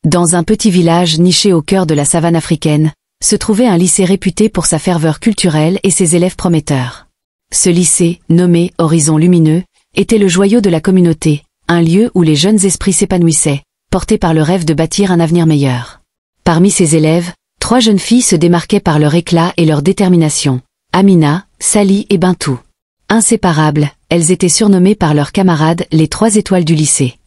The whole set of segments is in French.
Dans un petit village niché au cœur de la savane africaine, se trouvait un lycée réputé pour sa ferveur culturelle et ses élèves prometteurs. Ce lycée, nommé Horizon Lumineux, était le joyau de la communauté, un lieu où les jeunes esprits s'épanouissaient, portés par le rêve de bâtir un avenir meilleur. Parmi ses élèves, 3 jeunes filles se démarquaient par leur éclat et leur détermination, Amina, Sally et Bintou. Inséparables, elles étaient surnommées par leurs camarades les 3 étoiles du lycée.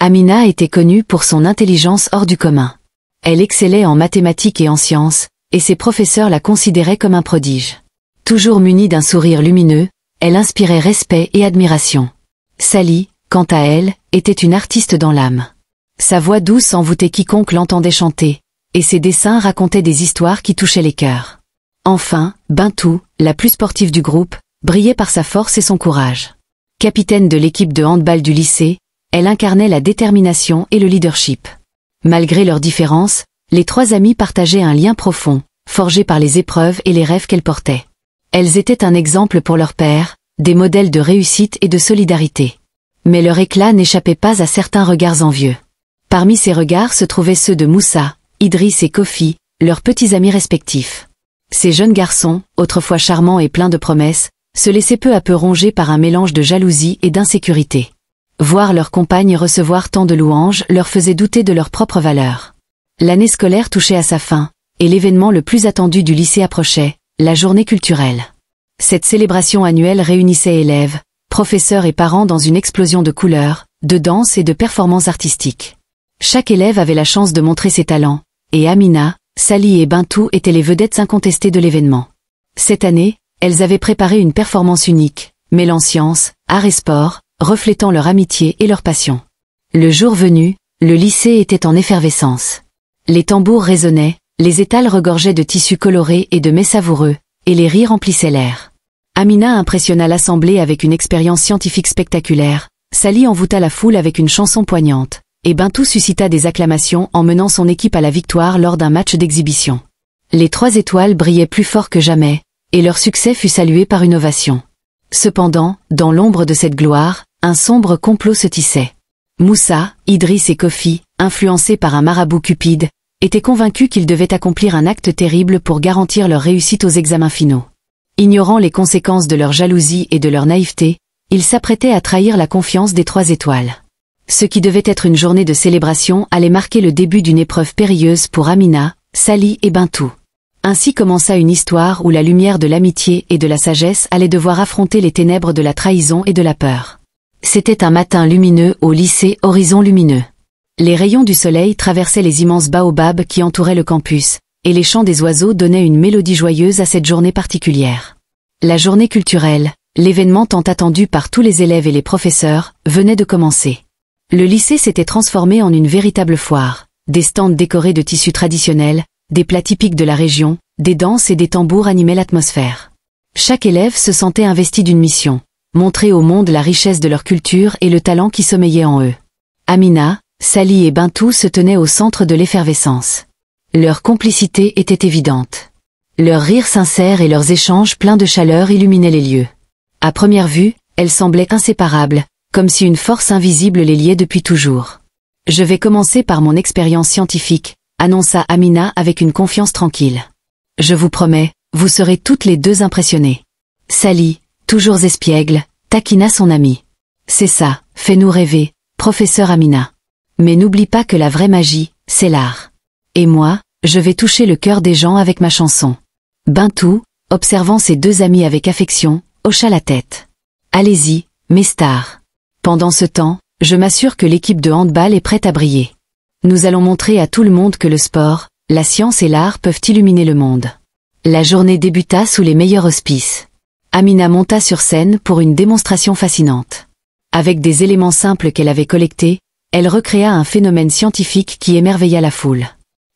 Amina était connue pour son intelligence hors du commun. Elle excellait en mathématiques et en sciences, et ses professeurs la considéraient comme un prodige. Toujours munie d'un sourire lumineux, elle inspirait respect et admiration. Sally, quant à elle, était une artiste dans l'âme. Sa voix douce envoûtait quiconque l'entendait chanter, et ses dessins racontaient des histoires qui touchaient les cœurs. Enfin, Bintou, la plus sportive du groupe, brillait par sa force et son courage. Capitaine de l'équipe de handball du lycée, elle incarnait la détermination et le leadership. Malgré leurs différences, les 3 amies partageaient un lien profond, forgé par les épreuves et les rêves qu'elles portaient. Elles étaient un exemple pour leurs pairs, des modèles de réussite et de solidarité. Mais leur éclat n'échappait pas à certains regards envieux. Parmi ces regards se trouvaient ceux de Moussa, Idriss et Kofi, leurs petits amis respectifs. Ces jeunes garçons, autrefois charmants et pleins de promesses, se laissaient peu à peu ronger par un mélange de jalousie et d'insécurité. Voir leurs compagnes recevoir tant de louanges leur faisait douter de leur propre valeur. L'année scolaire touchait à sa fin, et l'événement le plus attendu du lycée approchait, la journée culturelle. Cette célébration annuelle réunissait élèves, professeurs et parents dans une explosion de couleurs, de danse et de performances artistiques. Chaque élève avait la chance de montrer ses talents, et Amina, Sally et Bintou étaient les vedettes incontestées de l'événement. Cette année, elles avaient préparé une performance unique, mêlant science, art et sport, reflétant leur amitié et leur passion. Le jour venu, le lycée était en effervescence. Les tambours résonnaient, les étals regorgeaient de tissus colorés et de mets savoureux, et les rires remplissaient l'air. Amina impressionna l'assemblée avec une expérience scientifique spectaculaire, Sally envoûta la foule avec une chanson poignante, et Bintou suscita des acclamations en menant son équipe à la victoire lors d'un match d'exhibition. Les 3 étoiles brillaient plus fort que jamais, et leur succès fut salué par une ovation. Cependant, dans l'ombre de cette gloire, un sombre complot se tissait. Moussa, Idriss et Kofi, influencés par un marabout cupide, étaient convaincus qu'ils devaient accomplir un acte terrible pour garantir leur réussite aux examens finaux. Ignorant les conséquences de leur jalousie et de leur naïveté, ils s'apprêtaient à trahir la confiance des 3 étoiles. Ce qui devait être une journée de célébration allait marquer le début d'une épreuve périlleuse pour Amina, Sally et Bintou. Ainsi commença une histoire où la lumière de l'amitié et de la sagesse allait devoir affronter les ténèbres de la trahison et de la peur. C'était un matin lumineux au lycée Horizon Lumineux. Les rayons du soleil traversaient les immenses baobabs qui entouraient le campus, et les chants des oiseaux donnaient une mélodie joyeuse à cette journée particulière. La journée culturelle, l'événement tant attendu par tous les élèves et les professeurs, venait de commencer. Le lycée s'était transformé en une véritable foire, des stands décorés de tissus traditionnels, des plats typiques de la région, des danses et des tambours animaient l'atmosphère. Chaque élève se sentait investi d'une mission, montrer au monde la richesse de leur culture et le talent qui sommeillait en eux. Amina, Sally et Bintou se tenaient au centre de l'effervescence. Leur complicité était évidente. Leurs rires sincères et leurs échanges pleins de chaleur illuminaient les lieux. À première vue, elles semblaient inséparables, comme si une force invisible les liait depuis toujours. « Je vais commencer par mon expérience scientifique », annonça Amina avec une confiance tranquille. « Je vous promets, vous serez toutes les 2 impressionnées. » Sally, toujours espiègle, taquina son amie. « C'est ça, fais-nous rêver, professeur Amina. Mais n'oublie pas que la vraie magie, c'est l'art. Et moi, je vais toucher le cœur des gens avec ma chanson. » Bintou, observant ses 2 amies avec affection, hocha la tête. « Allez-y, mes stars. Pendant ce temps, je m'assure que l'équipe de handball est prête à briller. Nous allons montrer à tout le monde que le sport, la science et l'art peuvent illuminer le monde. » La journée débuta sous les meilleurs auspices. Amina monta sur scène pour une démonstration fascinante. Avec des éléments simples qu'elle avait collectés, elle recréa un phénomène scientifique qui émerveilla la foule.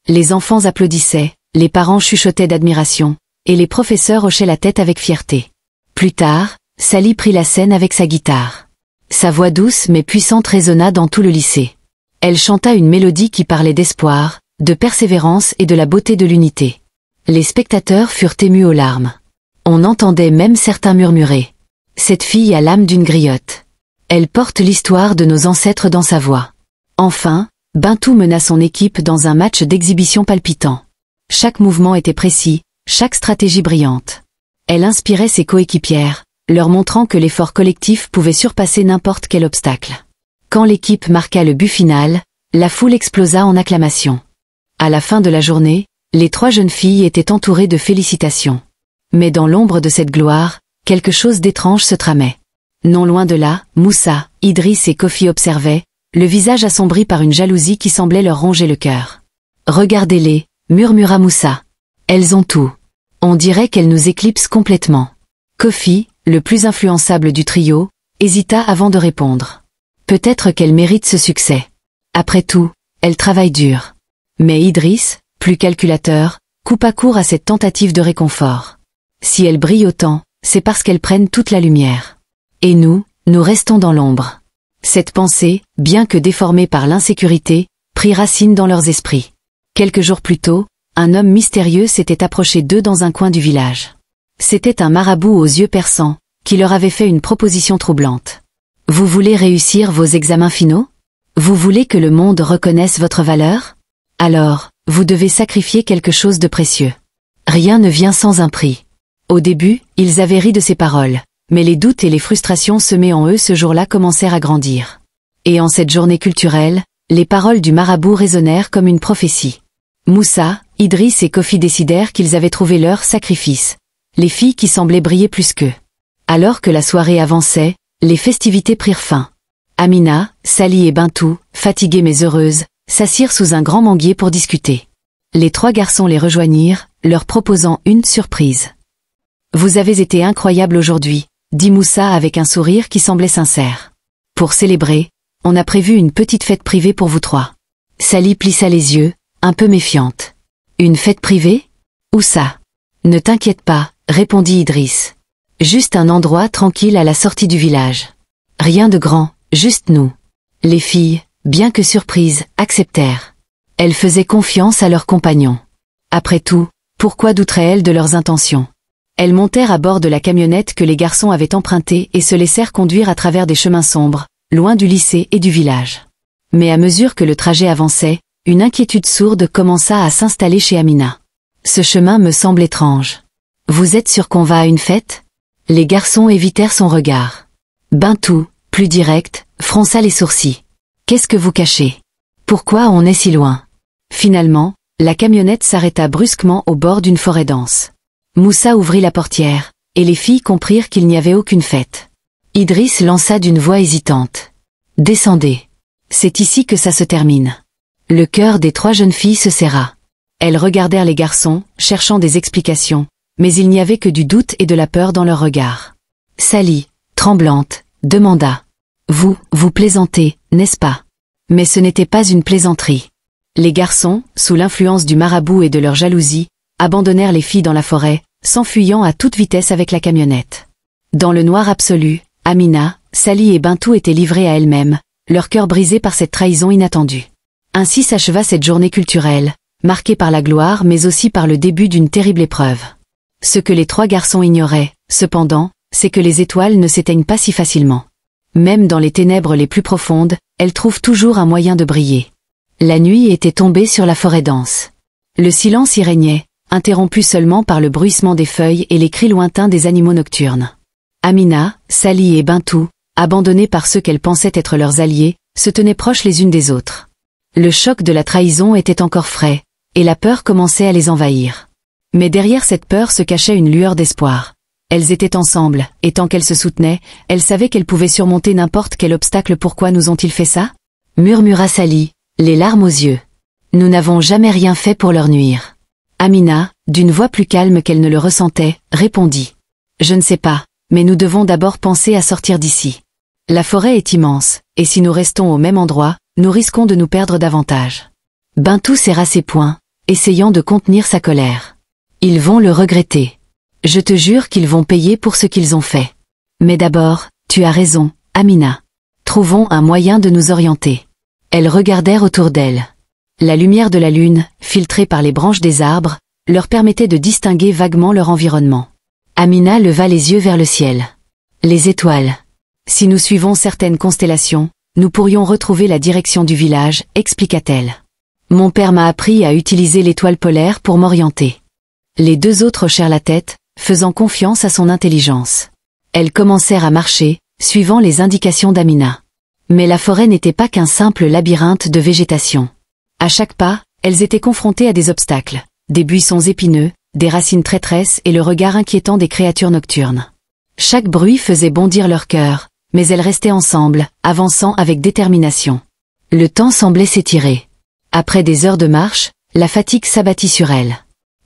Les enfants applaudissaient, les parents chuchotaient d'admiration, et les professeurs hochaient la tête avec fierté. Plus tard, Sally prit la scène avec sa guitare. Sa voix douce mais puissante résonna dans tout le lycée. Elle chanta une mélodie qui parlait d'espoir, de persévérance et de la beauté de l'unité. Les spectateurs furent émus aux larmes. On entendait même certains murmurer. « Cette fille a l'âme d'une griotte. Elle porte l'histoire de nos ancêtres dans sa voix. » Enfin, Bintou mena son équipe dans un match d'exhibition palpitant. Chaque mouvement était précis, chaque stratégie brillante. Elle inspirait ses coéquipières, leur montrant que l'effort collectif pouvait surpasser n'importe quel obstacle. Quand l'équipe marqua le but final, la foule explosa en acclamations. À la fin de la journée, les 3 jeunes filles étaient entourées de félicitations. Mais dans l'ombre de cette gloire, quelque chose d'étrange se tramait. Non loin de là, Moussa, Idriss et Kofi observaient, le visage assombri par une jalousie qui semblait leur ronger le cœur. « Regardez-les » murmura Moussa. « Elles ont tout. On dirait qu'elles nous éclipsent complètement. » Kofi, le plus influençable du trio, hésita avant de répondre. « Peut-être qu'elles méritent ce succès. Après tout, elles travaillent dur. » Mais Idriss, plus calculateur, coupa court à cette tentative de réconfort. « Si elles brillent autant, c'est parce qu'elles prennent toute la lumière. Et nous restons dans l'ombre. » Cette pensée, bien que déformée par l'insécurité, prit racine dans leurs esprits. Quelques jours plus tôt, un homme mystérieux s'était approché d'eux dans un coin du village. C'était un marabout aux yeux perçants, qui leur avait fait une proposition troublante. « Vous voulez réussir vos examens finaux? Vous voulez que le monde reconnaisse votre valeur? Alors, vous devez sacrifier quelque chose de précieux. Rien ne vient sans un prix. » Au début, ils avaient ri de ces paroles. Mais les doutes et les frustrations semées en eux ce jour-là commencèrent à grandir. Et en cette journée culturelle, les paroles du marabout résonnèrent comme une prophétie. Moussa, Idriss et Kofi décidèrent qu'ils avaient trouvé leur sacrifice, les filles qui semblaient briller plus qu'eux. Alors que la soirée avançait, les festivités prirent fin. Amina, Sali et Bintou, fatiguées mais heureuses, s'assirent sous un grand manguier pour discuter. Les 3 garçons les rejoignirent, leur proposant une surprise. « Vous avez été incroyables aujourd'hui, » dit Moussa avec un sourire qui semblait sincère. « Pour célébrer, on a prévu une petite fête privée pour vous 3. » Sali plissa les yeux, un peu méfiante. « Une fête privée? Où ça? » « Ne t'inquiète pas, » répondit Idriss. « Juste un endroit tranquille à la sortie du village. Rien de grand, juste nous. » Les filles, bien que surprises, acceptèrent. Elles faisaient confiance à leurs compagnons. Après tout, pourquoi douteraient-elles de leurs intentions? Elles montèrent à bord de la camionnette que les garçons avaient empruntée et se laissèrent conduire à travers des chemins sombres, loin du lycée et du village. Mais à mesure que le trajet avançait, une inquiétude sourde commença à s'installer chez Amina. « Ce chemin me semble étrange. Vous êtes sûr qu'on va à une fête ?» Les garçons évitèrent son regard. Bintou, plus direct, fronça les sourcils. « Qu'est-ce que vous cachez? Pourquoi on est si loin ?» Finalement, la camionnette s'arrêta brusquement au bord d'une forêt dense. Moussa ouvrit la portière, et les filles comprirent qu'il n'y avait aucune fête. Idriss lança d'une voix hésitante. « Descendez. C'est ici que ça se termine. » Le cœur des 3 jeunes filles se serra. Elles regardèrent les garçons, cherchant des explications, mais il n'y avait que du doute et de la peur dans leurs regards. Sali, tremblante, demanda. « Vous plaisantez, n'est-ce pas ?» Mais ce n'était pas une plaisanterie. Les garçons, sous l'influence du marabout et de leur jalousie, abandonnèrent les filles dans la forêt, s'enfuyant à toute vitesse avec la camionnette. Dans le noir absolu, Amina, Sali et Bintou étaient livrées à elles-mêmes, leur cœur brisé par cette trahison inattendue. Ainsi s'acheva cette journée culturelle, marquée par la gloire mais aussi par le début d'une terrible épreuve. Ce que les 3 garçons ignoraient, cependant, c'est que les étoiles ne s'éteignent pas si facilement. Même dans les ténèbres les plus profondes, elles trouvent toujours un moyen de briller. La nuit était tombée sur la forêt dense. Le silence y régnait, interrompu seulement par le bruissement des feuilles et les cris lointains des animaux nocturnes. Amina, Sali et Bintou, abandonnées par ceux qu'elles pensaient être leurs alliés, se tenaient proches les unes des autres. Le choc de la trahison était encore frais, et la peur commençait à les envahir. Mais derrière cette peur se cachait une lueur d'espoir. Elles étaient ensemble, et tant qu'elles se soutenaient, elles savaient qu'elles pouvaient surmonter n'importe quel obstacle. « Pourquoi nous ont-ils fait ça ?» murmura Sali, les larmes aux yeux. « Nous n'avons jamais rien fait pour leur nuire. » Amina, d'une voix plus calme qu'elle ne le ressentait, répondit. « Je ne sais pas, mais nous devons d'abord penser à sortir d'ici. La forêt est immense, et si nous restons au même endroit, nous risquons de nous perdre davantage. » Bintou serra ses poings, essayant de contenir sa colère. « Ils vont le regretter. Je te jure qu'ils vont payer pour ce qu'ils ont fait. Mais d'abord, tu as raison, Amina. Trouvons un moyen de nous orienter. » Elles regardèrent autour d'elles. La lumière de la lune, filtrée par les branches des arbres, leur permettait de distinguer vaguement leur environnement. Amina leva les yeux vers le ciel. « Les étoiles. Si nous suivons certaines constellations, nous pourrions retrouver la direction du village, expliqua-t-elle. Mon père m'a appris à utiliser l'étoile polaire pour m'orienter. Les deux autres hochèrent la tête, faisant confiance à son intelligence. Elles commencèrent à marcher, suivant les indications d'Amina. Mais la forêt n'était pas qu'un simple labyrinthe de végétation. À chaque pas, elles étaient confrontées à des obstacles, des buissons épineux, des racines traîtresses et le regard inquiétant des créatures nocturnes. Chaque bruit faisait bondir leur cœur, mais elles restaient ensemble, avançant avec détermination. Le temps semblait s'étirer. Après des heures de marche, la fatigue s'abattit sur elles.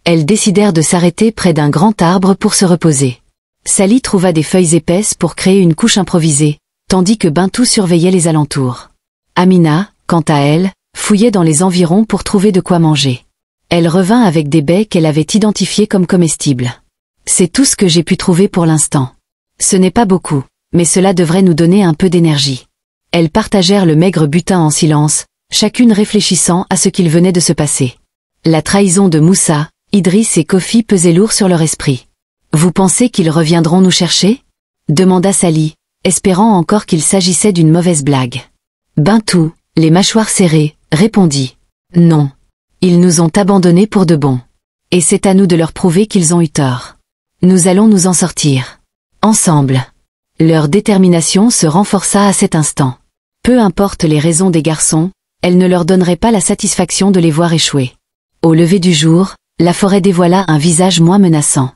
Elles décidèrent de s'arrêter près d'un grand arbre pour se reposer. Sally trouva des feuilles épaisses pour créer une couche improvisée, tandis que Bintou surveillait les alentours. Amina, quant à elle, fouillait dans les environs pour trouver de quoi manger. Elle revint avec des baies qu'elle avait identifiées comme comestibles. C'est tout ce que j'ai pu trouver pour l'instant. Ce n'est pas beaucoup, mais cela devrait nous donner un peu d'énergie. Elles partagèrent le maigre butin en silence, chacune réfléchissant à ce qu'il venait de se passer. La trahison de Moussa, Idriss et Kofi pesait lourd sur leur esprit. « Vous pensez qu'ils reviendront nous chercher ?» demanda Sally, espérant encore qu'il s'agissait d'une mauvaise blague. Bintou, les mâchoires serrées, répondit « Non. Ils nous ont abandonnés pour de bon. Et c'est à nous de leur prouver qu'ils ont eu tort. Nous allons nous en sortir. Ensemble. » Leur détermination se renforça à cet instant. Peu importe les raisons des garçons, elle ne leur donnerait pas la satisfaction de les voir échouer. Au lever du jour, la forêt dévoila un visage moins menaçant.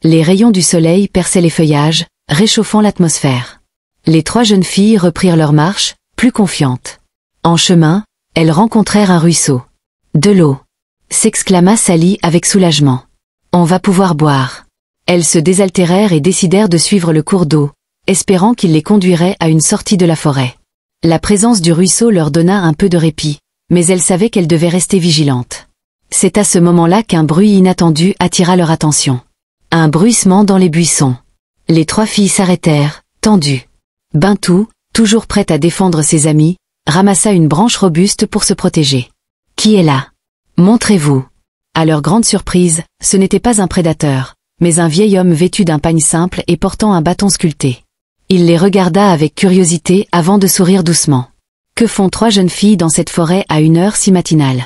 Les rayons du soleil perçaient les feuillages, réchauffant l'atmosphère. Les trois jeunes filles reprirent leur marche, plus confiantes. En chemin, elles rencontrèrent un ruisseau. « De l'eau !» s'exclama Sally avec soulagement. « On va pouvoir boire. » Elles se désaltérèrent et décidèrent de suivre le cours d'eau, espérant qu'il les conduirait à une sortie de la forêt. La présence du ruisseau leur donna un peu de répit, mais elles savaient qu'elles devaient rester vigilantes. C'est à ce moment-là qu'un bruit inattendu attira leur attention. Un bruissement dans les buissons. Les trois filles s'arrêtèrent, tendues. Bintou, toujours prête à défendre ses amis, ramassa une branche robuste pour se protéger. « Qui est là ? Montrez-vous !» À leur grande surprise, ce n'était pas un prédateur, mais un vieil homme vêtu d'un pagne simple et portant un bâton sculpté. Il les regarda avec curiosité avant de sourire doucement. « Que font trois jeunes filles dans cette forêt à une heure si matinale ?»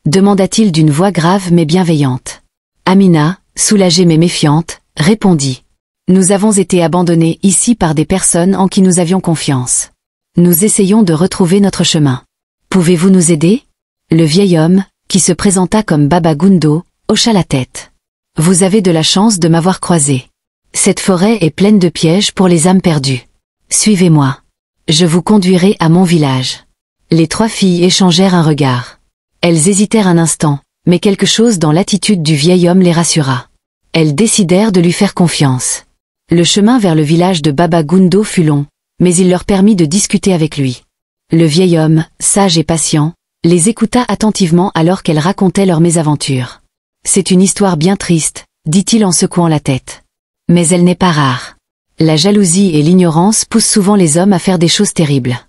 demanda-t-il d'une voix grave mais bienveillante. Amina, soulagée mais méfiante, répondit. « Nous avons été abandonnés ici par des personnes en qui nous avions confiance. Nous essayons de retrouver notre chemin. Pouvez-vous nous aider ?» Le vieil homme, qui se présenta comme Baba Gundo, hocha la tête. « Vous avez de la chance de m'avoir croisé. Cette forêt est pleine de pièges pour les âmes perdues. Suivez-moi. Je vous conduirai à mon village. » Les trois filles échangèrent un regard. Elles hésitèrent un instant, mais quelque chose dans l'attitude du vieil homme les rassura. Elles décidèrent de lui faire confiance. Le chemin vers le village de Baba Gundo fut long, mais il leur permit de discuter avec lui. Le vieil homme, sage et patient, les écouta attentivement alors qu'elles racontaient leur mésaventure. « C'est une histoire bien triste, » dit-il en secouant la tête. « Mais elle n'est pas rare. La jalousie et l'ignorance poussent souvent les hommes à faire des choses terribles.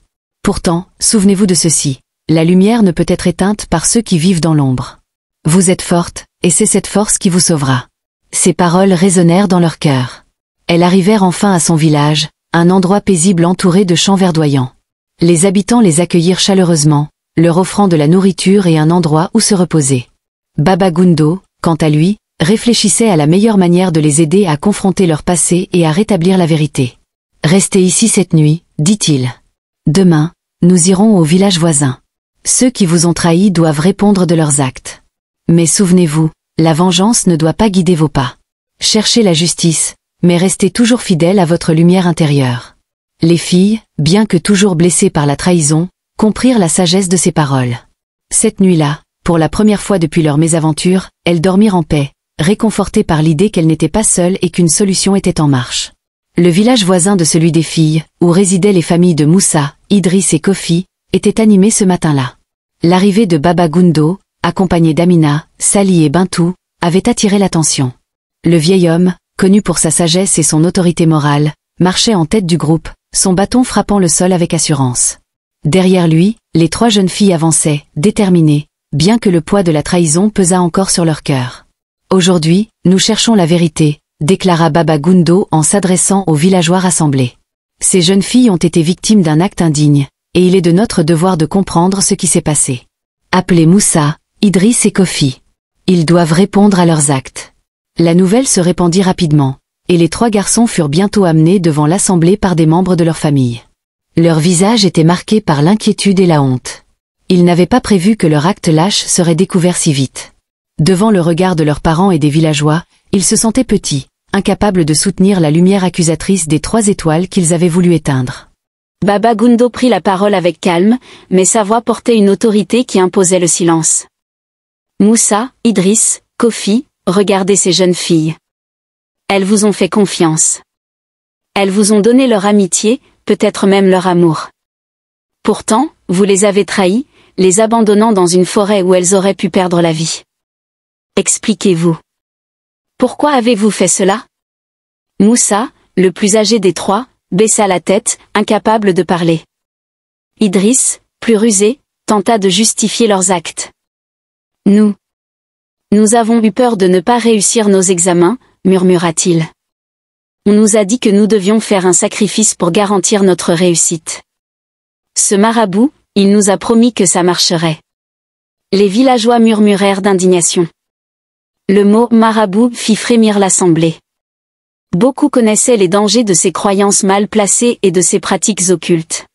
Pourtant, souvenez-vous de ceci, la lumière ne peut être éteinte par ceux qui vivent dans l'ombre. Vous êtes forte, et c'est cette force qui vous sauvera. » Ces paroles résonnèrent dans leur cœur. Elles arrivèrent enfin à son village, un endroit paisible entouré de champs verdoyants. Les habitants les accueillirent chaleureusement, leur offrant de la nourriture et un endroit où se reposer. Baba Gundo, quant à lui, réfléchissait à la meilleure manière de les aider à confronter leur passé et à rétablir la vérité. « Restez ici cette nuit, dit-il. Demain, nous irons au village voisin. Ceux qui vous ont trahis doivent répondre de leurs actes. Mais souvenez-vous, la vengeance ne doit pas guider vos pas. Cherchez la justice, mais restez toujours fidèles à votre lumière intérieure. » Les filles, bien que toujours blessées par la trahison, comprirent la sagesse de ces paroles. Cette nuit-là, pour la première fois depuis leur mésaventure, elles dormirent en paix, réconfortées par l'idée qu'elles n'étaient pas seules et qu'une solution était en marche. Le village voisin de celui des filles, où résidaient les familles de Moussa, Idriss et Kofi, était animé ce matin-là. L'arrivée de Baba Gundo, accompagné d'Amina, Sally et Bintou, avait attiré l'attention. Le vieil homme, connu pour sa sagesse et son autorité morale, marchait en tête du groupe, son bâton frappant le sol avec assurance. Derrière lui, les trois jeunes filles avançaient, déterminées, bien que le poids de la trahison pesât encore sur leur cœur. « Aujourd'hui, nous cherchons la vérité », déclara Baba Gundo en s'adressant aux villageois rassemblés. Ces jeunes filles ont été victimes d'un acte indigne, et il est de notre devoir de comprendre ce qui s'est passé. Appelez Moussa, Idriss et Kofi. Ils doivent répondre à leurs actes. La nouvelle se répandit rapidement, et les 3 garçons furent bientôt amenés devant l'assemblée par des membres de leur famille. Leurs visages étaient marqués par l'inquiétude et la honte. Ils n'avaient pas prévu que leur acte lâche serait découvert si vite. Devant le regard de leurs parents et des villageois, ils se sentaient petits, incapables de soutenir la lumière accusatrice des 3 étoiles qu'ils avaient voulu éteindre. Baba Gundo prit la parole avec calme, mais sa voix portait une autorité qui imposait le silence. Moussa, Idriss, Kofi, regardez ces jeunes filles. Elles vous ont fait confiance. Elles vous ont donné leur amitié, peut-être même leur amour. Pourtant, vous les avez trahies, les abandonnant dans une forêt où elles auraient pu perdre la vie. Expliquez-vous. Pourquoi avez-vous fait cela? Moussa, le plus âgé des 3, baissa la tête, incapable de parler. Idriss, plus rusé, tenta de justifier leurs actes. Nous avons eu peur de ne pas réussir nos examens, murmura-t-il. On nous a dit que nous devions faire un sacrifice pour garantir notre réussite. Ce marabout, il nous a promis que ça marcherait. Les villageois murmurèrent d'indignation. Le mot « marabout » fit frémir l'assemblée. Beaucoup connaissaient les dangers de ces croyances mal placées et de ces pratiques occultes.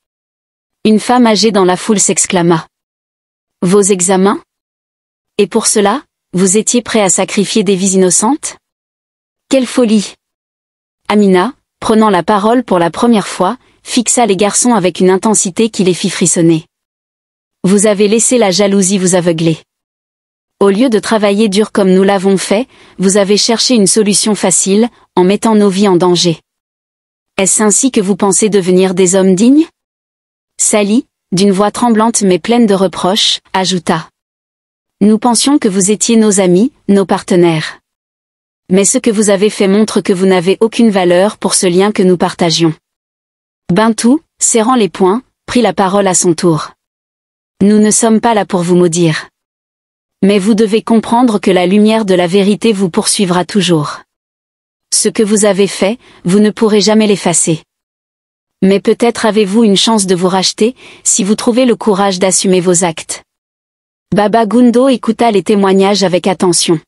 Une femme âgée dans la foule s'exclama. « Vos examens? Et pour cela, vous étiez prêt à sacrifier des vies innocentes? Quelle folie! » Amina, prenant la parole pour la première fois, fixa les garçons avec une intensité qui les fit frissonner. « Vous avez laissé la jalousie vous aveugler. Au lieu de travailler dur comme nous l'avons fait, vous avez cherché une solution facile, en mettant nos vies en danger. Est-ce ainsi que vous pensez devenir des hommes dignes? » Sally, d'une voix tremblante mais pleine de reproches, ajouta. « Nous pensions que vous étiez nos amis, nos partenaires. Mais ce que vous avez fait montre que vous n'avez aucune valeur pour ce lien que nous partagions. » Bintou, serrant les poings, prit la parole à son tour. « Nous ne sommes pas là pour vous maudire. Mais vous devez comprendre que la lumière de la vérité vous poursuivra toujours. Ce que vous avez fait, vous ne pourrez jamais l'effacer. Mais peut-être avez-vous une chance de vous racheter, si vous trouvez le courage d'assumer vos actes. » Baba Gundo écouta les témoignages avec attention.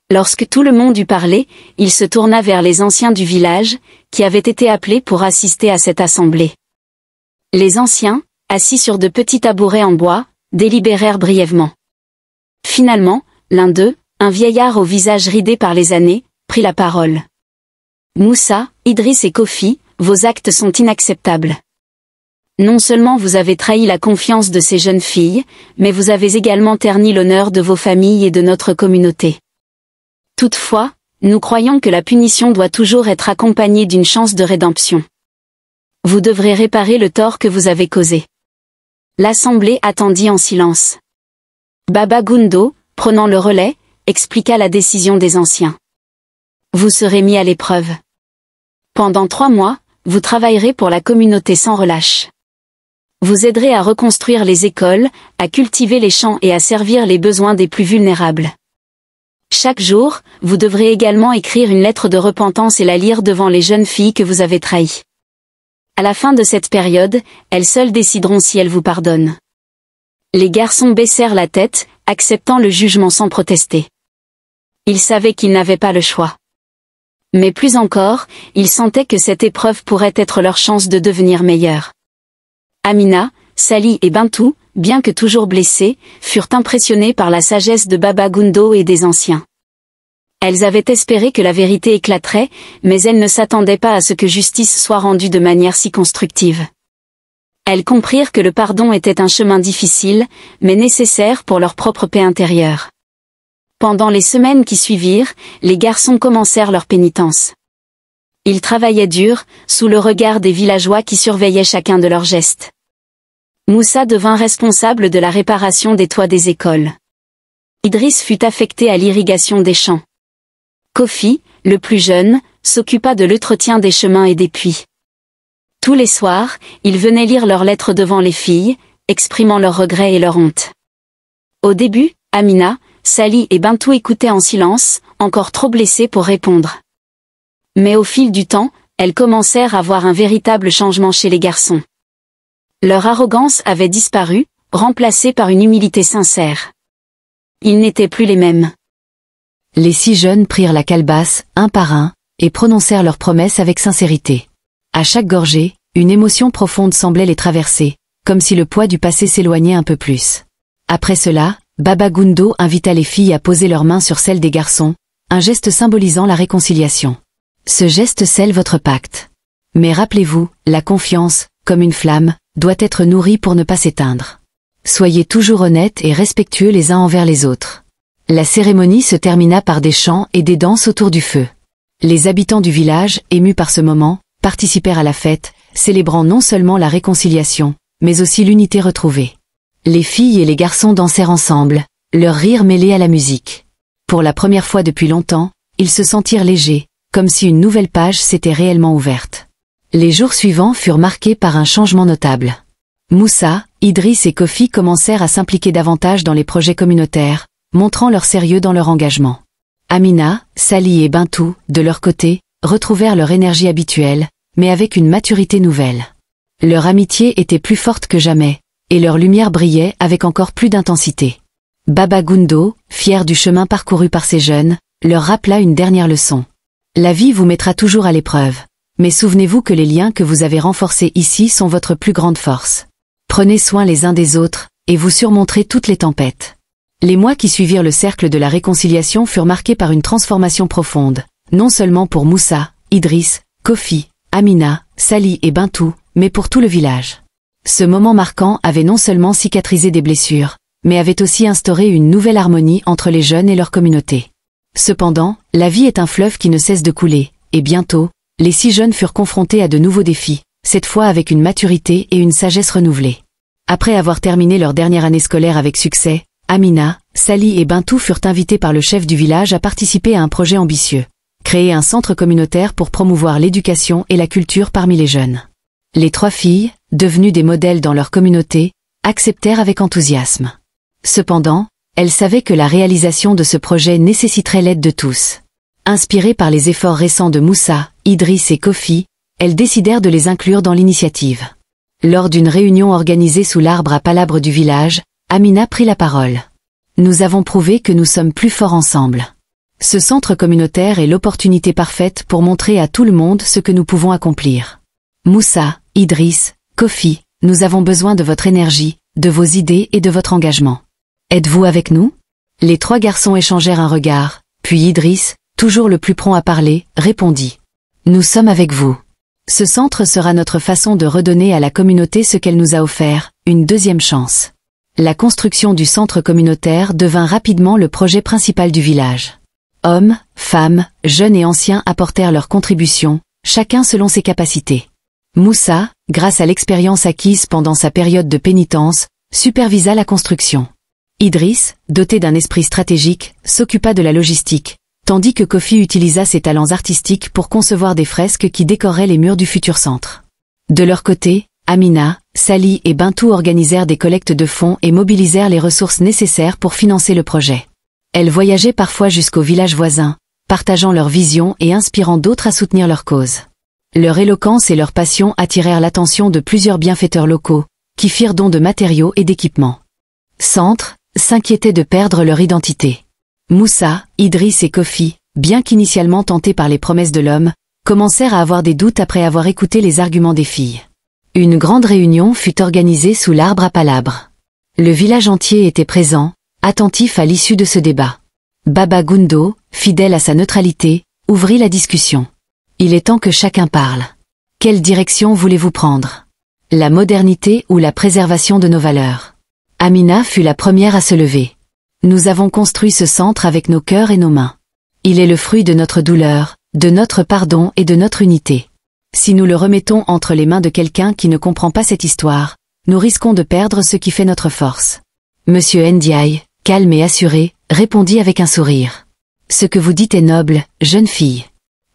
Lorsque tout le monde eut parlé, il se tourna vers les anciens du village, qui avaient été appelés pour assister à cette assemblée. Les anciens, assis sur de petits tabourets en bois, délibérèrent brièvement. Finalement, l'un d'eux, un vieillard au visage ridé par les années, prit la parole. « Moussa, Idriss et Kofi, vos actes sont inacceptables. Non seulement vous avez trahi la confiance de ces jeunes filles, mais vous avez également terni l'honneur de vos familles et de notre communauté. Toutefois, nous croyons que la punition doit toujours être accompagnée d'une chance de rédemption. Vous devrez réparer le tort que vous avez causé. » L'assemblée attendit en silence. Baba Gundo, prenant le relais, expliqua la décision des anciens. « Vous serez mis à l'épreuve. Pendant 3 mois, vous travaillerez pour la communauté sans relâche. Vous aiderez à reconstruire les écoles, à cultiver les champs et à servir les besoins des plus vulnérables. Chaque jour, vous devrez également écrire une lettre de repentance et la lire devant les jeunes filles que vous avez trahies. À la fin de cette période, elles seules décideront si elles vous pardonnent. » Les garçons baissèrent la tête, acceptant le jugement sans protester. Ils savaient qu'ils n'avaient pas le choix. Mais plus encore, ils sentaient que cette épreuve pourrait être leur chance de devenir meilleurs. Amina, Sally et Bintou, bien que toujours blessés, furent impressionnés par la sagesse de Baba Gundo et des anciens. Elles avaient espéré que la vérité éclaterait, mais elles ne s'attendaient pas à ce que justice soit rendue de manière si constructive. Elles comprirent que le pardon était un chemin difficile, mais nécessaire pour leur propre paix intérieure. Pendant les semaines qui suivirent, les garçons commencèrent leur pénitence. Ils travaillaient dur, sous le regard des villageois qui surveillaient chacun de leurs gestes. Moussa devint responsable de la réparation des toits des écoles. Idriss fut affecté à l'irrigation des champs. Kofi, le plus jeune, s'occupa de l'entretien des chemins et des puits. Tous les soirs, ils venaient lire leurs lettres devant les filles, exprimant leurs regrets et leur honte. Au début, Amina, Sally et Bintou écoutaient en silence, encore trop blessées pour répondre. Mais au fil du temps, elles commencèrent à voir un véritable changement chez les garçons. Leur arrogance avait disparu, remplacée par une humilité sincère. Ils n'étaient plus les mêmes. Les 6 jeunes prirent la calebasse, un par un, et prononcèrent leurs promesses avec sincérité. À chaque gorgée, une émotion profonde semblait les traverser, comme si le poids du passé s'éloignait un peu plus. Après cela, Baba Gundo invita les filles à poser leurs mains sur celles des garçons, un geste symbolisant la réconciliation. Ce geste scelle votre pacte. Mais rappelez-vous, la confiance, comme une flamme, doit être nourrie pour ne pas s'éteindre. Soyez toujours honnêtes et respectueux les uns envers les autres. La cérémonie se termina par des chants et des danses autour du feu. Les habitants du village, émus par ce moment, participèrent à la fête, célébrant non seulement la réconciliation, mais aussi l'unité retrouvée. Les filles et les garçons dansèrent ensemble, leur rire mêlé à la musique. Pour la première fois depuis longtemps, ils se sentirent légers, comme si une nouvelle page s'était réellement ouverte. Les jours suivants furent marqués par un changement notable. Moussa, Idriss et Kofi commencèrent à s'impliquer davantage dans les projets communautaires, montrant leur sérieux dans leur engagement. Amina, Sali et Bintou, de leur côté, retrouvèrent leur énergie habituelle, mais avec une maturité nouvelle. Leur amitié était plus forte que jamais, et leur lumière brillait avec encore plus d'intensité. Baba Gundo, fier du chemin parcouru par ces jeunes, leur rappela une dernière leçon. La vie vous mettra toujours à l'épreuve, mais souvenez-vous que les liens que vous avez renforcés ici sont votre plus grande force. Prenez soin les uns des autres, et vous surmonterez toutes les tempêtes. Les mois qui suivirent le cercle de la réconciliation furent marqués par une transformation profonde, non seulement pour Moussa, Idriss, Kofi, Amina, Sali et Bintou, mais pour tout le village. Ce moment marquant avait non seulement cicatrisé des blessures, mais avait aussi instauré une nouvelle harmonie entre les jeunes et leur communauté. Cependant, la vie est un fleuve qui ne cesse de couler, et bientôt, les 6 jeunes furent confrontés à de nouveaux défis, cette fois avec une maturité et une sagesse renouvelée. Après avoir terminé leur dernière année scolaire avec succès, Amina, Sali et Bintou furent invités par le chef du village à participer à un projet ambitieux. Créer un centre communautaire pour promouvoir l'éducation et la culture parmi les jeunes. Les 3 filles, devenues des modèles dans leur communauté, acceptèrent avec enthousiasme. Cependant, elles savaient que la réalisation de ce projet nécessiterait l'aide de tous. Inspirées par les efforts récents de Moussa, Idriss et Kofi, elles décidèrent de les inclure dans l'initiative. Lors d'une réunion organisée sous l'arbre à palabres du village, Amina prit la parole. Nous avons prouvé que nous sommes plus forts ensemble. Ce centre communautaire est l'opportunité parfaite pour montrer à tout le monde ce que nous pouvons accomplir. Moussa, Idriss, Kofi, nous avons besoin de votre énergie, de vos idées et de votre engagement. Êtes-vous avec nous? Les 3 garçons échangèrent un regard, puis Idriss, toujours le plus prompt à parler, répondit. Nous sommes avec vous. Ce centre sera notre façon de redonner à la communauté ce qu'elle nous a offert, une deuxième chance. La construction du centre communautaire devint rapidement le projet principal du village. Hommes, femmes, jeunes et anciens apportèrent leur contribution, chacun selon ses capacités. Moussa, grâce à l'expérience acquise pendant sa période de pénitence, supervisa la construction. Idriss, doté d'un esprit stratégique, s'occupa de la logistique, tandis que Kofi utilisa ses talents artistiques pour concevoir des fresques qui décoreraient les murs du futur centre. De leur côté, Amina, Sali et Bintou organisèrent des collectes de fonds et mobilisèrent les ressources nécessaires pour financer le projet. Elles voyageaient parfois jusqu'aux villages voisins, partageant leurs visions et inspirant d'autres à soutenir leur cause. Leur éloquence et leur passion attirèrent l'attention de plusieurs bienfaiteurs locaux, qui firent don de matériaux et d'équipements. Centre, s'inquiétaient de perdre leur identité. Moussa, Idriss et Kofi, bien qu'initialement tentés par les promesses de l'homme, commencèrent à avoir des doutes après avoir écouté les arguments des filles. Une grande réunion fut organisée sous l'arbre à palabres. Le village entier était présent, attentif à l'issue de ce débat. Baba Gundo, fidèle à sa neutralité, ouvrit la discussion. Il est temps que chacun parle. Quelle direction voulez-vous prendre? La modernité ou la préservation de nos valeurs? Amina fut la première à se lever. Nous avons construit ce centre avec nos cœurs et nos mains. Il est le fruit de notre douleur, de notre pardon et de notre unité. Si nous le remettons entre les mains de quelqu'un qui ne comprend pas cette histoire, nous risquons de perdre ce qui fait notre force. Monsieur Ndiaye, calme et assuré, répondit avec un sourire. Ce que vous dites est noble, jeune fille.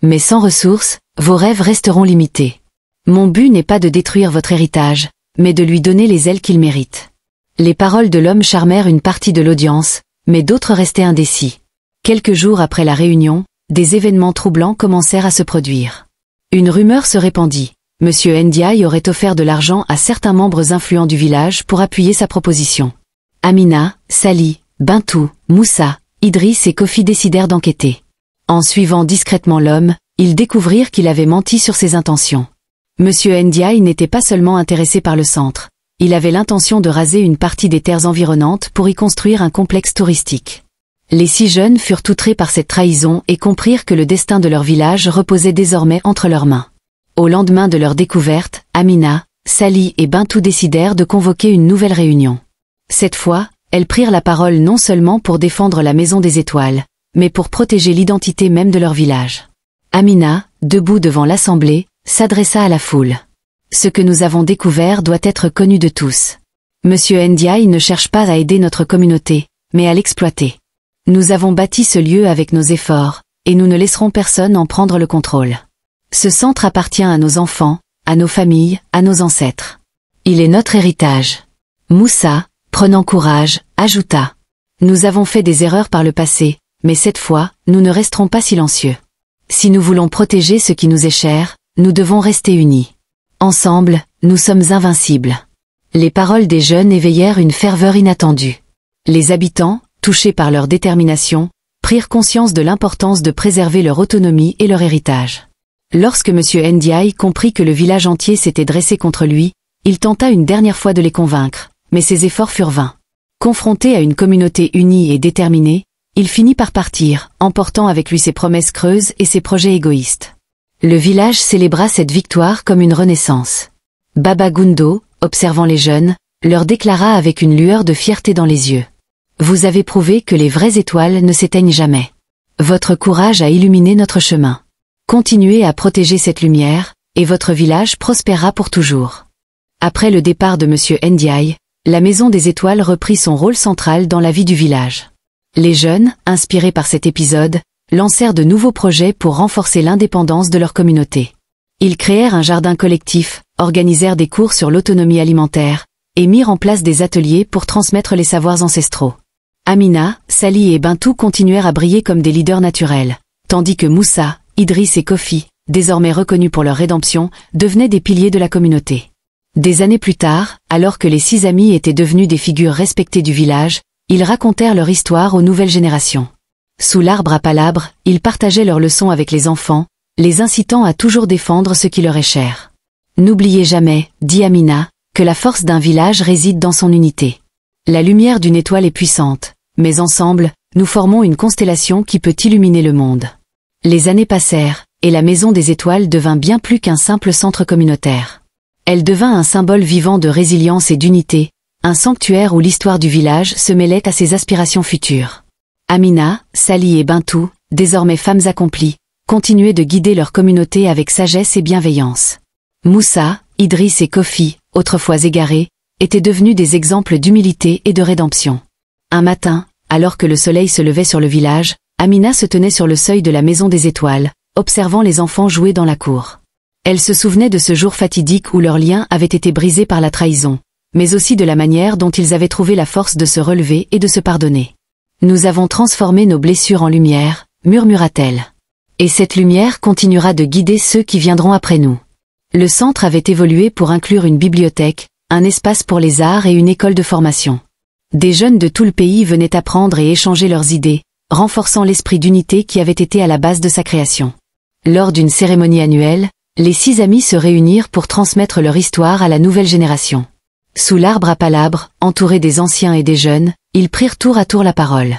Mais sans ressources, vos rêves resteront limités. Mon but n'est pas de détruire votre héritage, mais de lui donner les ailes qu'il mérite. Les paroles de l'homme charmèrent une partie de l'audience, mais d'autres restaient indécis. Quelques jours après la réunion, des événements troublants commencèrent à se produire. Une rumeur se répandit. Monsieur Ndiaye aurait offert de l'argent à certains membres influents du village pour appuyer sa proposition. Amina, Sali, Bintou, Moussa, Idriss et Kofi décidèrent d'enquêter. En suivant discrètement l'homme, ils découvrirent qu'il avait menti sur ses intentions. Monsieur Ndiaye n'était pas seulement intéressé par le centre, il avait l'intention de raser une partie des terres environnantes pour y construire un complexe touristique. Les 6 jeunes furent outrés par cette trahison et comprirent que le destin de leur village reposait désormais entre leurs mains. Au lendemain de leur découverte, Amina, Sali et Bintou décidèrent de convoquer une nouvelle réunion. Cette fois, elles prirent la parole non seulement pour défendre la Maison des Étoiles, mais pour protéger l'identité même de leur village. Amina, debout devant l'assemblée, s'adressa à la foule. Ce que nous avons découvert doit être connu de tous. Monsieur Ndiaye ne cherche pas à aider notre communauté, mais à l'exploiter. Nous avons bâti ce lieu avec nos efforts, et nous ne laisserons personne en prendre le contrôle. Ce centre appartient à nos enfants, à nos familles, à nos ancêtres. Il est notre héritage. Moussa, prenant courage, ajouta. Nous avons fait des erreurs par le passé, mais cette fois, nous ne resterons pas silencieux. Si nous voulons protéger ce qui nous est cher, nous devons rester unis. Ensemble, nous sommes invincibles. Les paroles des jeunes éveillèrent une ferveur inattendue. Les habitants, touchés par leur détermination, prirent conscience de l'importance de préserver leur autonomie et leur héritage. Lorsque Monsieur Ndiaye comprit que le village entier s'était dressé contre lui, il tenta une dernière fois de les convaincre, mais ses efforts furent vains. Confronté à une communauté unie et déterminée, il finit par partir, emportant avec lui ses promesses creuses et ses projets égoïstes. Le village célébra cette victoire comme une renaissance. Baba Gundo, observant les jeunes, leur déclara avec une lueur de fierté dans les yeux. Vous avez prouvé que les vraies étoiles ne s'éteignent jamais. Votre courage a illuminé notre chemin. Continuez à protéger cette lumière, et votre village prospérera pour toujours. Après le départ de Monsieur Ndiaye, la Maison des Étoiles reprit son rôle central dans la vie du village. Les jeunes, inspirés par cet épisode, lancèrent de nouveaux projets pour renforcer l'indépendance de leur communauté. Ils créèrent un jardin collectif, organisèrent des cours sur l'autonomie alimentaire, et mirent en place des ateliers pour transmettre les savoirs ancestraux. Amina, Sali et Bintou continuèrent à briller comme des leaders naturels, tandis que Moussa, Idriss et Kofi, désormais reconnus pour leur rédemption, devenaient des piliers de la communauté. Des années plus tard, alors que les 6 amis étaient devenus des figures respectées du village, ils racontèrent leur histoire aux nouvelles générations. Sous l'arbre à palabres, ils partageaient leurs leçons avec les enfants, les incitant à toujours défendre ce qui leur est cher. N'oubliez jamais, dit Amina, que la force d'un village réside dans son unité. La lumière d'une étoile est puissante, mais ensemble, nous formons une constellation qui peut illuminer le monde. Les années passèrent, et la Maison des Étoiles devint bien plus qu'un simple centre communautaire. Elle devint un symbole vivant de résilience et d'unité, un sanctuaire où l'histoire du village se mêlait à ses aspirations futures. Amina, Sali et Bintou, désormais femmes accomplies, continuaient de guider leur communauté avec sagesse et bienveillance. Moussa, Idriss et Kofi, autrefois égarés, étaient devenus des exemples d'humilité et de rédemption. Un matin, alors que le soleil se levait sur le village, Amina se tenait sur le seuil de la Maison des Étoiles, observant les enfants jouer dans la cour. Elle se souvenait de ce jour fatidique où leur lien avait été brisé par la trahison, mais aussi de la manière dont ils avaient trouvé la force de se relever et de se pardonner. Nous avons transformé nos blessures en lumière, murmura-t-elle. Et cette lumière continuera de guider ceux qui viendront après nous. Le centre avait évolué pour inclure une bibliothèque, un espace pour les arts et une école de formation. Des jeunes de tout le pays venaient apprendre et échanger leurs idées, renforçant l'esprit d'unité qui avait été à la base de sa création. Lors d'une cérémonie annuelle, les 6 amis se réunirent pour transmettre leur histoire à la nouvelle génération. Sous l'arbre à palabres, entourés des anciens et des jeunes, ils prirent tour à tour la parole.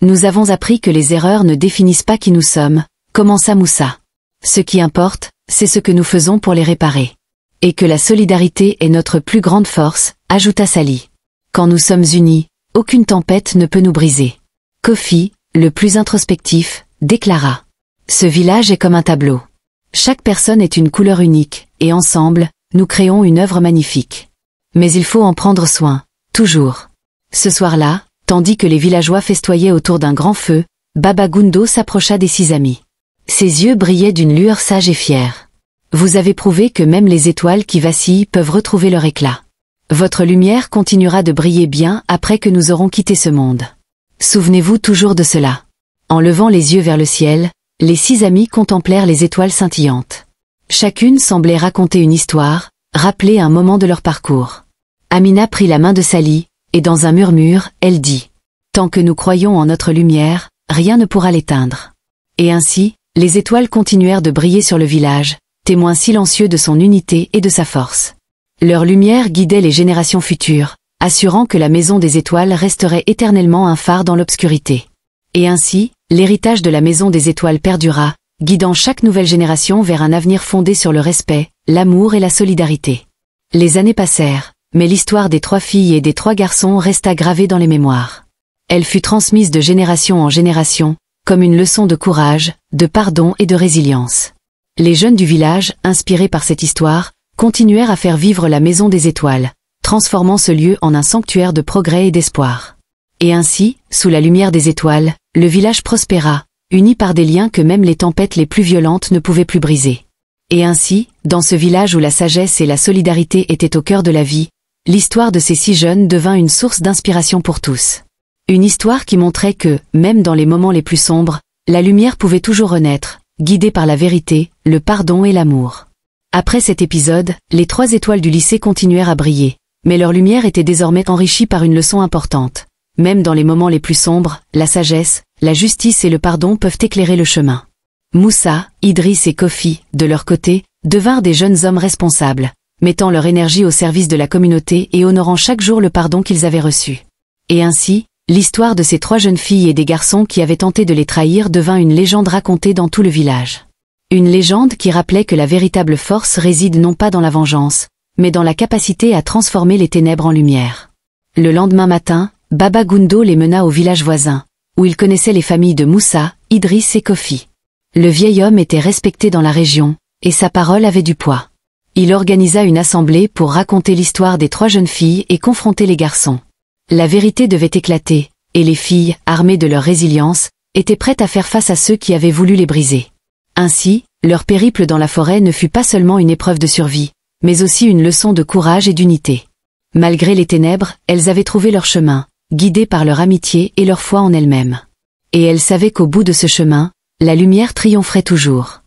Nous avons appris que les erreurs ne définissent pas qui nous sommes, commença Moussa. Ce qui importe, c'est ce que nous faisons pour les réparer. Et que la solidarité est notre plus grande force, ajouta Sali. Quand nous sommes unis, aucune tempête ne peut nous briser. Kofi, le plus introspectif, déclara. Ce village est comme un tableau. Chaque personne est une couleur unique, et ensemble, nous créons une œuvre magnifique. Mais il faut en prendre soin, toujours. Ce soir-là, tandis que les villageois festoyaient autour d'un grand feu, Baba Gundo s'approcha des 6 amis. Ses yeux brillaient d'une lueur sage et fière. Vous avez prouvé que même les étoiles qui vacillent peuvent retrouver leur éclat. Votre lumière continuera de briller bien après que nous aurons quitté ce monde. Souvenez-vous toujours de cela. En levant les yeux vers le ciel, les 6 amis contemplèrent les étoiles scintillantes. Chacune semblait raconter une histoire, rappeler un moment de leur parcours. Amina prit la main de Sally, et dans un murmure, elle dit « Tant que nous croyons en notre lumière, rien ne pourra l'éteindre. » Et ainsi, les étoiles continuèrent de briller sur le village, témoins silencieux de son unité et de sa force. Leur lumière guidait les générations futures, assurant que la maison des étoiles resterait éternellement un phare dans l'obscurité. Et ainsi, l'héritage de la maison des étoiles perdura, guidant chaque nouvelle génération vers un avenir fondé sur le respect, l'amour et la solidarité. Les années passèrent, mais l'histoire des 3 filles et des 3 garçons resta gravée dans les mémoires. Elle fut transmise de génération en génération, comme une leçon de courage, de pardon et de résilience. Les jeunes du village, inspirés par cette histoire, continuèrent à faire vivre la maison des étoiles, transformant ce lieu en un sanctuaire de progrès et d'espoir. Et ainsi, sous la lumière des étoiles, le village prospéra, uni par des liens que même les tempêtes les plus violentes ne pouvaient plus briser. Et ainsi, dans ce village où la sagesse et la solidarité étaient au cœur de la vie, l'histoire de ces 6 jeunes devint une source d'inspiration pour tous. Une histoire qui montrait que, même dans les moments les plus sombres, la lumière pouvait toujours renaître, guidée par la vérité, le pardon et l'amour. Après cet épisode, les 3 étoiles du lycée continuèrent à briller, mais leur lumière était désormais enrichie par une leçon importante. Même dans les moments les plus sombres, la sagesse, la justice et le pardon peuvent éclairer le chemin. Moussa, Idriss et Kofi, de leur côté, devinrent des jeunes hommes responsables, mettant leur énergie au service de la communauté et honorant chaque jour le pardon qu'ils avaient reçu. Et ainsi, l'histoire de ces 3 jeunes filles et des garçons qui avaient tenté de les trahir devint une légende racontée dans tout le village. Une légende qui rappelait que la véritable force réside non pas dans la vengeance, mais dans la capacité à transformer les ténèbres en lumière. Le lendemain matin, Baba Gundo les mena au village voisin, où il connaissait les familles de Moussa, Idriss et Kofi. Le vieil homme était respecté dans la région, et sa parole avait du poids. Il organisa une assemblée pour raconter l'histoire des 3 jeunes filles et confronter les garçons. La vérité devait éclater, et les filles, armées de leur résilience, étaient prêtes à faire face à ceux qui avaient voulu les briser. Ainsi, leur périple dans la forêt ne fut pas seulement une épreuve de survie, mais aussi une leçon de courage et d'unité. Malgré les ténèbres, elles avaient trouvé leur chemin, guidées par leur amitié et leur foi en elles-mêmes. Et elles savaient qu'au bout de ce chemin, la lumière triompherait toujours.